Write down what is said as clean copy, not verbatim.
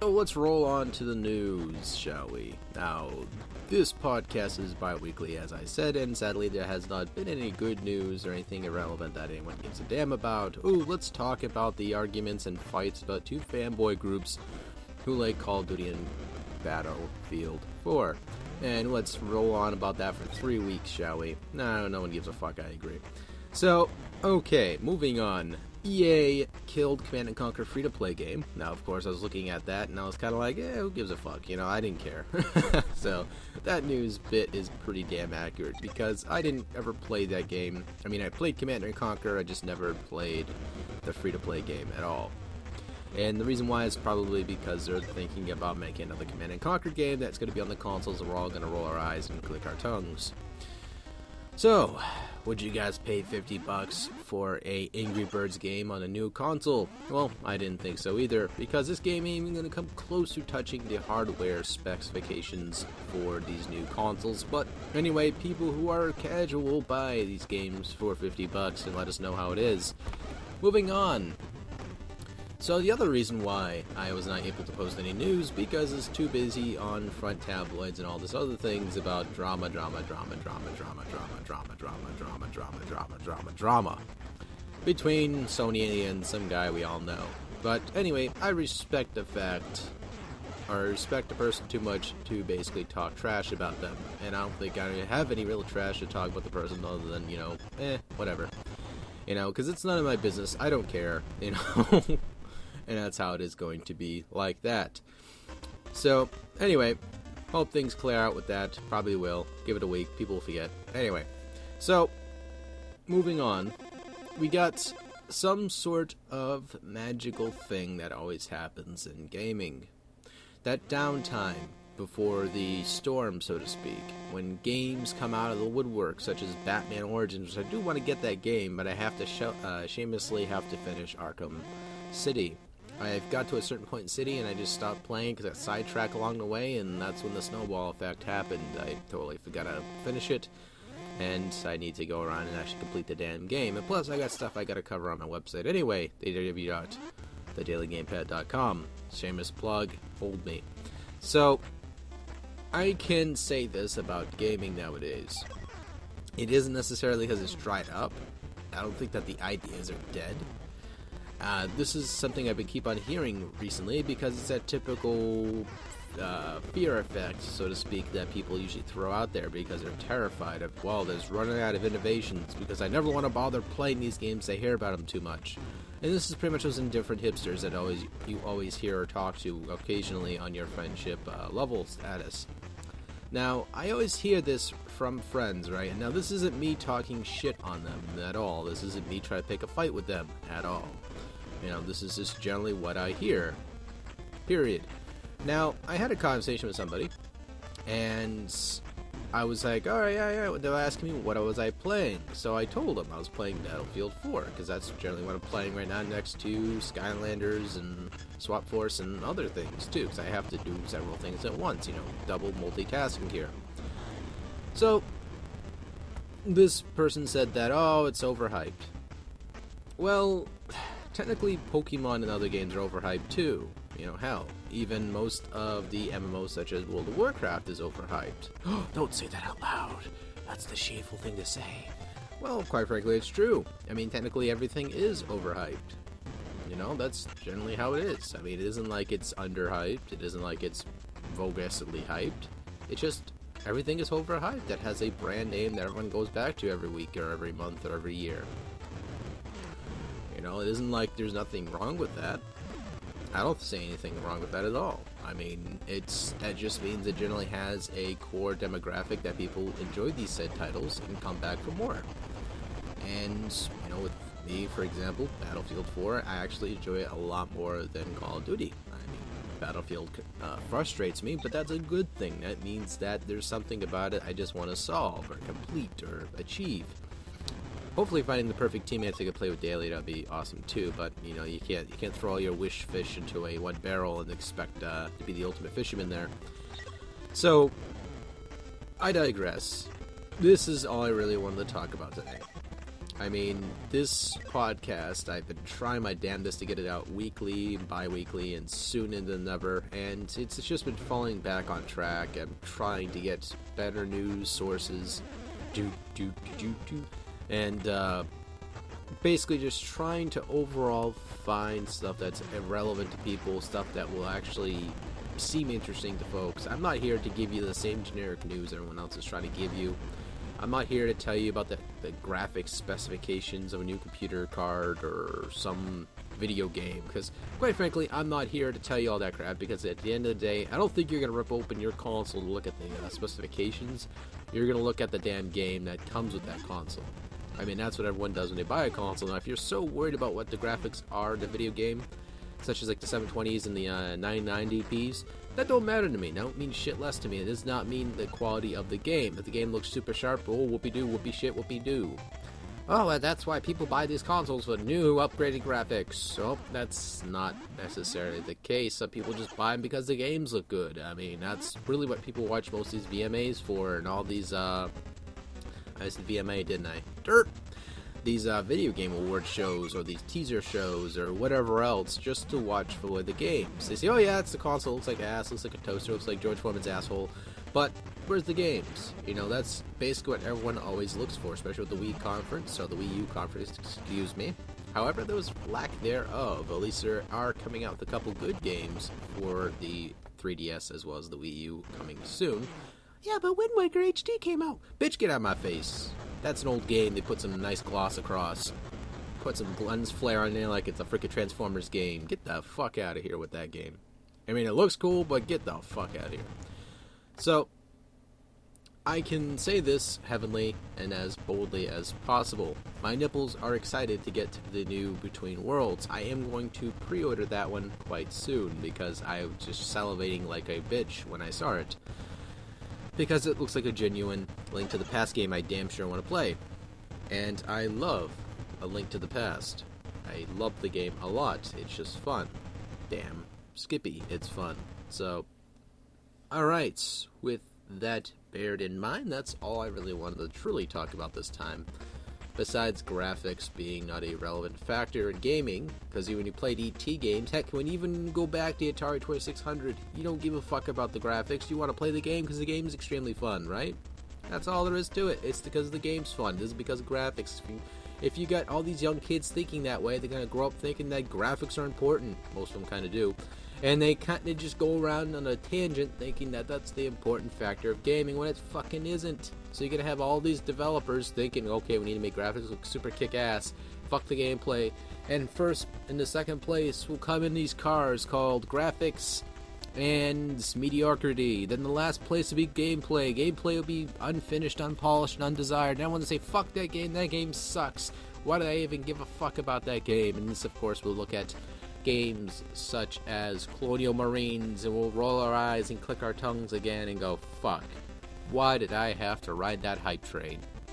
So let's roll on to the news, shall we? Now, this podcast is bi-weekly, as I said, and sadly there has not been any good news or anything irrelevant that anyone gives a damn about. Ooh, let's talk about the arguments and fights about two fanboy groups who like Call of Duty and Battlefield 4. And let's roll on about that for 3 weeks, shall we? No one gives a fuck, I agree. So, okay, moving on. EA killed Command & Conquer free-to-play game. Now, of course, I was looking at that, and I was kind of like, who gives a fuck? You know, I didn't care. So, that news bit is pretty damn accurate, because I didn't ever play that game. I mean, I played Command & Conquer, I just never played the free-to-play game at all. And the reason why is probably because they're thinking about making another Command & Conquer game that's going to be on the consoles, and we're all going to roll our eyes and click our tongues. So, would you guys pay $50 for a Angry Birds game on a new console? Well, I didn't think so either, because this game ain't even going to come close to touching the hardware specifications for these new consoles. But anyway, people who are casual will buy these games for $50 and let us know how it is. Moving on. So the other reason why I was not able to post any news, because it's too busy on front tabloids and all this other things about drama between Sony and some guy we all know. But anyway, I respect the fact, or I respect the person too much to basically talk trash about them. And I don't think I have any real trash to talk about the person other than, you know, whatever. You know, because it's none of my business. I don't care, you know. And that's how it is going to be like that. So, anyway, hope things clear out with that. Probably will. Give it a week. People will forget. Anyway, so, moving on. We got some sort of magical thing that always happens in gaming. That downtime before the storm, so to speak. When games come out of the woodwork, such as Batman Origins, which I do want to get that game, but I have to shamelessly have to finish Arkham City. I've got to a certain point in City and I just stopped playing because I got sidetracked along the way, and that's when the snowball effect happened. I totally forgot how to finish it, and I need to go around and actually complete the damn game. And plus, I got stuff I got to cover on my website anyway, www.thedailygamepad.com. Shameless plug, hold me. So, I can say this about gaming nowadays. It isn't necessarily because it's dried up. I don't think that the ideas are dead. This is something I've been keep on hearing recently, because it's that typical fear effect, so to speak, that people usually throw out there because they're terrified of, well, there's running out of innovations, because I never want to bother playing these games, I hear about them too much. And this is pretty much those indifferent hipsters that you always hear or talk to occasionally on your friendship level status. Now, I always hear this from friends, right? And now this isn't me talking shit on them at all. This isn't me trying to pick a fight with them at all. You know, this is just generally what I hear. Period. Now, I had a conversation with somebody, and I was like, alright, yeah. They were asking me what was I playing. So I told them I was playing Battlefield 4, because that's generally what I'm playing right now, next to Skylanders and Swap Force and other things, too, because I have to do several things at once, you know, double multitasking here. So, this person said that, oh, it's overhyped. Well, technically, Pokemon and other games are overhyped too. You know, hell, even most of the MMOs such as World of Warcraft is overhyped. Don't say that out loud. That's the shameful thing to say. Well, quite frankly, it's true. I mean, technically everything is overhyped. You know, that's generally how it is. I mean, it isn't like it's underhyped. It isn't like it's vogusly hyped. It's just everything is overhyped that has a brand name that everyone goes back to every week or every month or every year. You know, it isn't like there's nothing wrong with that. I don't see anything wrong with that at all. I mean, that just means it generally has a core demographic that people enjoy these said titles and come back for more. And, you know, with me, for example, Battlefield 4, I actually enjoy it a lot more than Call of Duty. I mean, Battlefield frustrates me, but that's a good thing. That means that there's something about it I just want to solve or complete or achieve. Hopefully finding the perfect teammates I could play with daily, that'd be awesome too, but you know, you can't throw all your wish fish into a one barrel and expect to be the ultimate fisherman there. So, I digress. This is all I really wanted to talk about today. I mean, this podcast, I've been trying my damnedest to get it out weekly, bi-weekly, and sooner than ever, and it's just been falling back on track. I'm trying to get better news sources, and basically just trying to overall find stuff that's irrelevant to people, stuff that will actually seem interesting to folks. I'm not here to give you the same generic news everyone else is trying to give you. I'm not here to tell you about the graphics specifications of a new computer card or some video game, because quite frankly, I'm not here to tell you all that crap, because at the end of the day, I don't think you're going to rip open your console to look at the specifications. You're going to look at the damn game that comes with that console. I mean, that's what everyone does when they buy a console. Now, if you're so worried about what the graphics are in the video game, such as like the 720s and the 990p's, that don't matter to me. That don't mean shit less to me. It does not mean the quality of the game. If the game looks super sharp, oh, whoopie-doo, whoopie-shit, whoopie-doo. Oh, that's why people buy these consoles with new upgraded graphics. Oh, that's not necessarily the case. Some people just buy them because the games look good. I mean, that's really what people watch most of these VMAs for, and all these, I said VMA, didn't I? Dirt! These video game award shows, or these teaser shows, or whatever else, just to watch for the games. They say, oh yeah, it's the console, looks like ass, looks like a toaster, looks like George Foreman's asshole, but where's the games? You know, that's basically what everyone always looks for, especially with the Wii conference, or the Wii U conference, excuse me. However, there was lack thereof. At least there are coming out with a couple good games for the 3DS as well as the Wii U coming soon. Yeah, but Wind Waker HD came out. Bitch, get out of my face. That's an old game. They put some nice gloss across. Put some lens flare on there like it's a freaking Transformers game. Get the fuck out of here with that game. I mean, it looks cool, but get the fuck out of here. So, I can say this heavenly and as boldly as possible. My nipples are excited to get to the new Between Worlds. I am going to pre-order that one quite soon because I was just salivating like a bitch when I saw it. Because it looks like a genuine Link to the Past game I damn sure want to play. And I love A Link to the Past. I love the game a lot. It's just fun. Damn. Skippy, it's fun. So, alright. With that bared in mind, that's all I really wanted to truly talk about this time. Besides graphics being not a relevant factor in gaming, because when you played ET games, heck, when you even go back to Atari 2600, you don't give a fuck about the graphics. You want to play the game because the game is extremely fun, right? That's all there is to it. It's because the game's fun. This is because of graphics. If you got all these young kids thinking that way, they're going to grow up thinking that graphics are important. Most of them kind of do. And they kind of just go around on a tangent thinking that that's the important factor of gaming when it fucking isn't. So you're going to have all these developers thinking, okay, we need to make graphics look super kick-ass, fuck the gameplay, and first and the second place will come in these cars called graphics and mediocrity. Then the last place will be gameplay. Gameplay will be unfinished, unpolished, and undesired. And everyone will say, fuck that game sucks. Why do I even give a fuck about that game? And this, of course, will look at games such as Colonial Marines, and we'll roll our eyes and click our tongues again and go, fuck, why did I have to ride that hype train?